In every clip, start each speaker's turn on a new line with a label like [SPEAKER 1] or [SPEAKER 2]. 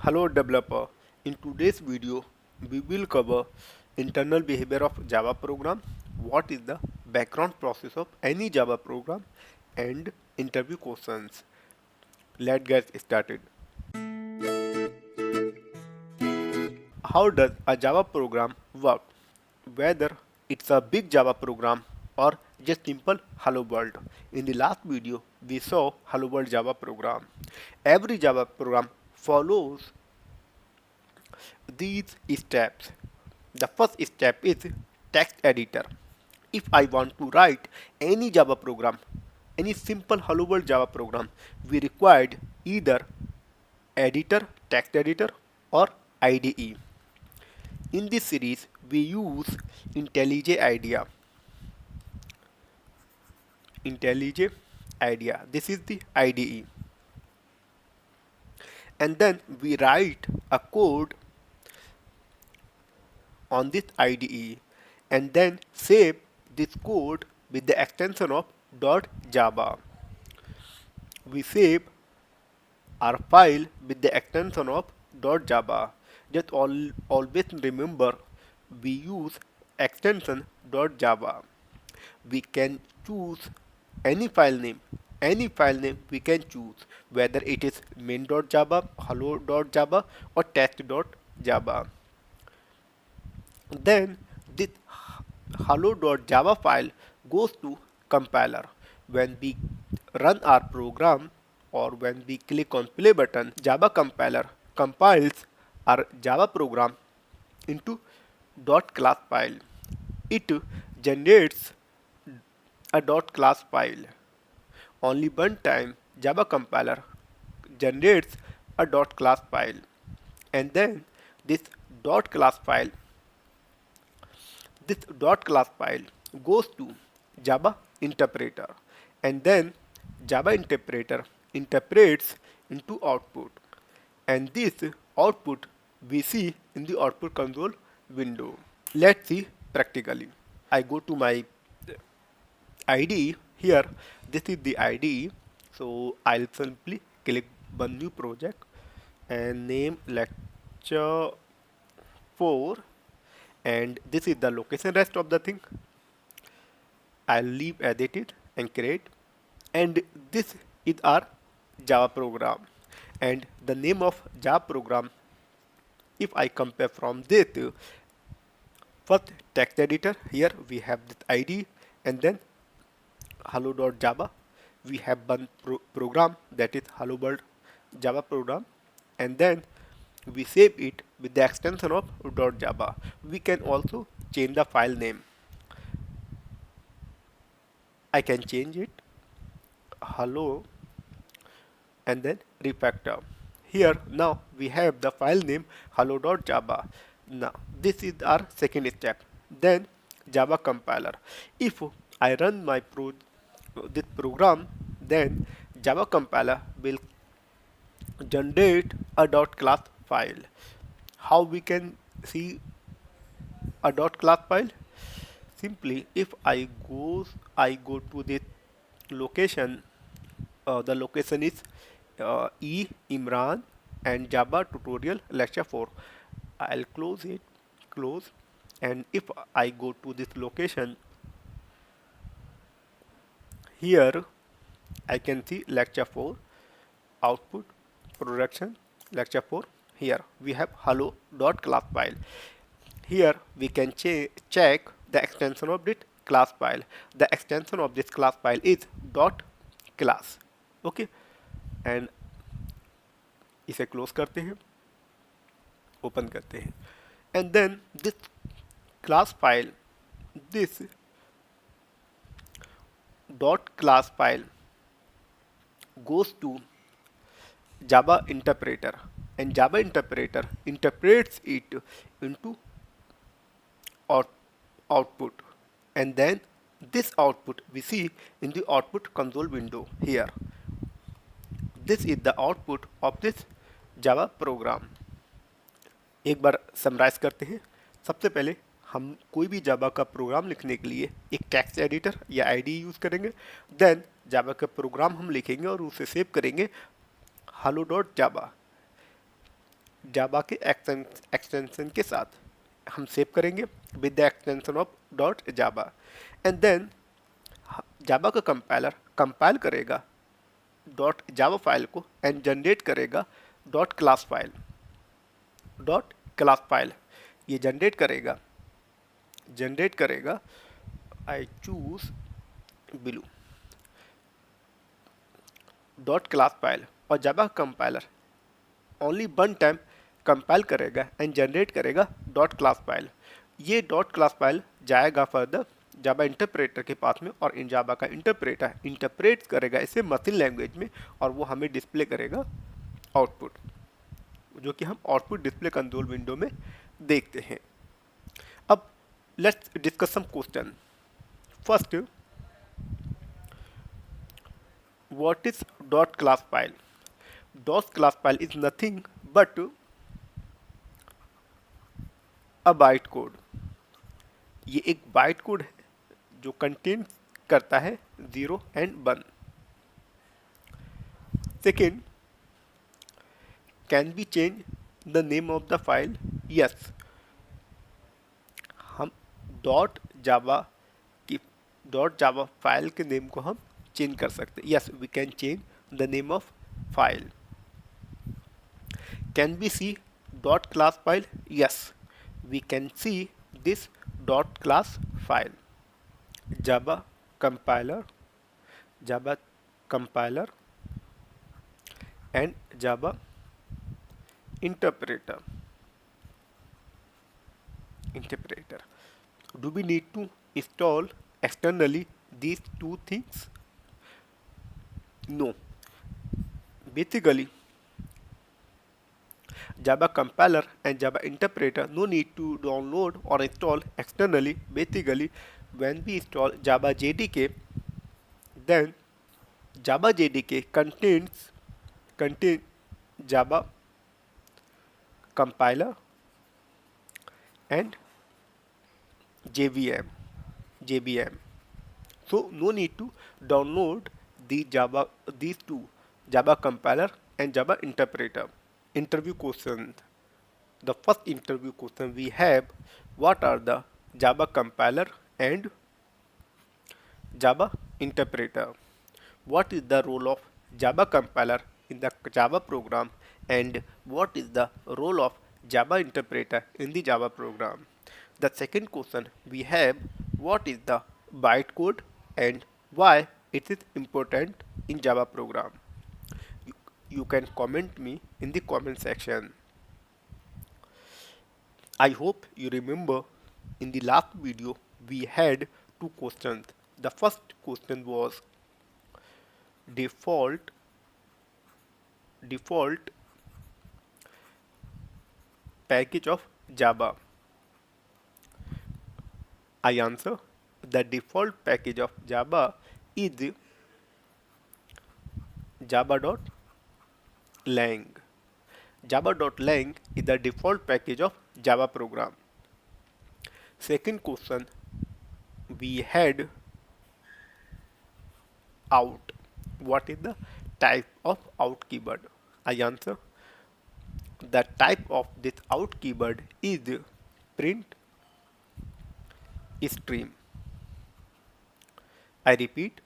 [SPEAKER 1] Hello developer. In today's video, we will cover internal behavior of Java program, what is the background process of any Java program, and interview questions. Let's get started. How does a Java program work? Whether it's a big Java program or just simple Hello World. In the last video, we saw Hello World Java program. Every Java program follows these steps. The first step is text editor. If I want to write any Java program, any simple Hello World Java program, we required either editor, text editor or IDE. In this series, we use IntelliJ IDEA. IntelliJ IDEA. This is the IDE. And then we write a code on this IDE and then save this code with the extension of .java. We save our file with the extension of .java. Just always remember we use extension .java. We can choose any file name. Any file name we can choose whether it is main.java, hello.java or test.java. Then this hello.java file goes to compiler. When we run our program or when we click on play button, Java compiler compiles our Java program into .class file. It generates a .class file. Only one time Java compiler generates a .class file, and then this .class file this .class file goes to Java interpreter, and then Java interpreter interprets into output, and this output we see in the output console window. Let's see practically. I go to my IDE. Here this is the IDE, so I'll simply click one new project and name lecture 4, and this is the location rest of the thing. I'll leave as it is and create, and this is our Java program, and the name of Java program, if I compare from this, first text editor, here we have this ID, and then hello.java, we have one program, that is hello world Java program, and then we save it with the extension of .java. We can also change the file name. I can change it hello and then refactor. Here now we have the file name hello.java. Now this is our second step. Then Java compiler. If I run my this program, then Java compiler will generate a .class file. How we can see a .class file? Simply, if I go to this location. The location is E Imran and Java tutorial lecture 4. I'll close, and if I go to this location, here I can see lecture 4 output production lecture 4. Here we have hello.class file. Here we can check the extension of this class file. The extension of this class file is .class. Okay, and इसे close करते हैं, open करते हैं, and then this class file, this .class file goes to Java interpreter, and Java interpreter interprets it into output, and then this output we see in the output console window here. This is the output of this Java program. एक बार summarise करते हैं. सबसे पहले हम कोई भी जावा का programme लिखने के लिए एक टेक्स्ट एडिटर या आईडी यूज़ करेंगे. देन जावा का प्रोग्राम हम लिखेंगे और उसे सेव करेंगे hello.java. जावा के एक्सटेंशन के साथ हम सेव करेंगे with the extension of dot Java, and then Java का कंपाइलर कंपाइल करेगा डॉट जावा फाइल को एंड जनरेट करेगा dot class file. Dot class file ये जनरेट करेगा I choose blue dot class file, और Java compiler only one time compile करेगा and generate करेगा dot class file. ये dot class file जाएगा further Java interpreter के पास में, और इन जावा का इंटरप्रेटर इंटरप्रेट करेगा इसे मशीन लैंग्वेज में, और वो हमें डिस्प्ले करेगा आउटपुट, जो कि हम आउटपुट डिस्प्ले कंट्रोल विंडो में देखते हैं। अब let's discuss some question. First, what is dot class file? Dot class file is nothing but a byte code. ये एक बाइट कोड है जो कंटेन करता है 0 and 1। Second, can be change the name of the file? Yes, हम dot Java file के name को हम चेंज कर सकते हैं। Yes, we can change the name of file. Can be see dot class file? Yes, we can see this dot class file. Java compiler and Java interpreter. Do we need to install externally these two things? No. Basically, Java compiler and Java interpreter no need to download or install externally. Basically, when we install Java JDK, then Java JDK contain Java compiler and JVM. So no need to download these two, Java compiler and Java interpreter. Interview questions. The first interview question we have: what are the Java compiler and Java interpreter? What is the role of Java compiler in the Java program, and what is the role of Java interpreter in the Java program? The second question we have: what is the bytecode and why it is important in Java program? You can comment me in the comment section. I hope you remember in the last video we had two questions. The first question was default package of Java. I answer: the default package of Java is java.lang. Java.lang is the default package of Java program. Second question we had out. What is the type of out keyword? I answer: the type of this out keyword is print stream. I repeat,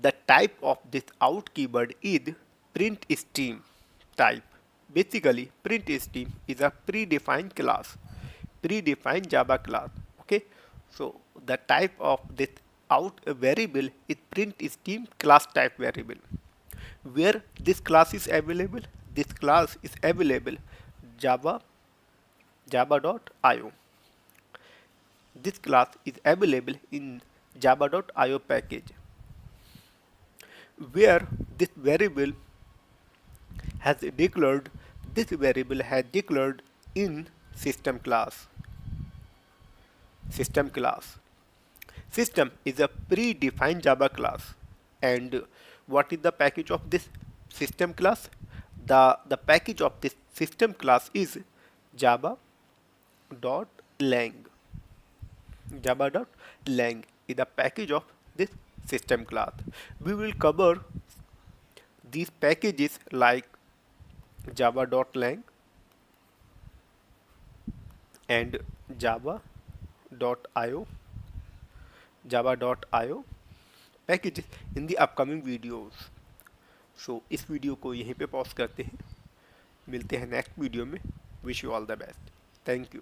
[SPEAKER 1] the type of this out keyword is print stream type. Basically, print stream is a predefined Java class. Okay, so the type of this out variable is print stream class type variable. Where this class is available? This class is available java.io. This class is available in java.io package, where this variable has declared in system class. System is a predefined Java class, and what is the package of this system class? The package of this system class is java.lang. Java.lang is the package of this system class. We will cover these packages like java.lang, and java.io packages in the upcoming videos. सो इस video को यहीं पे pause करते हैं, मिलते हैं next video में. Wish you all the best. Thank you.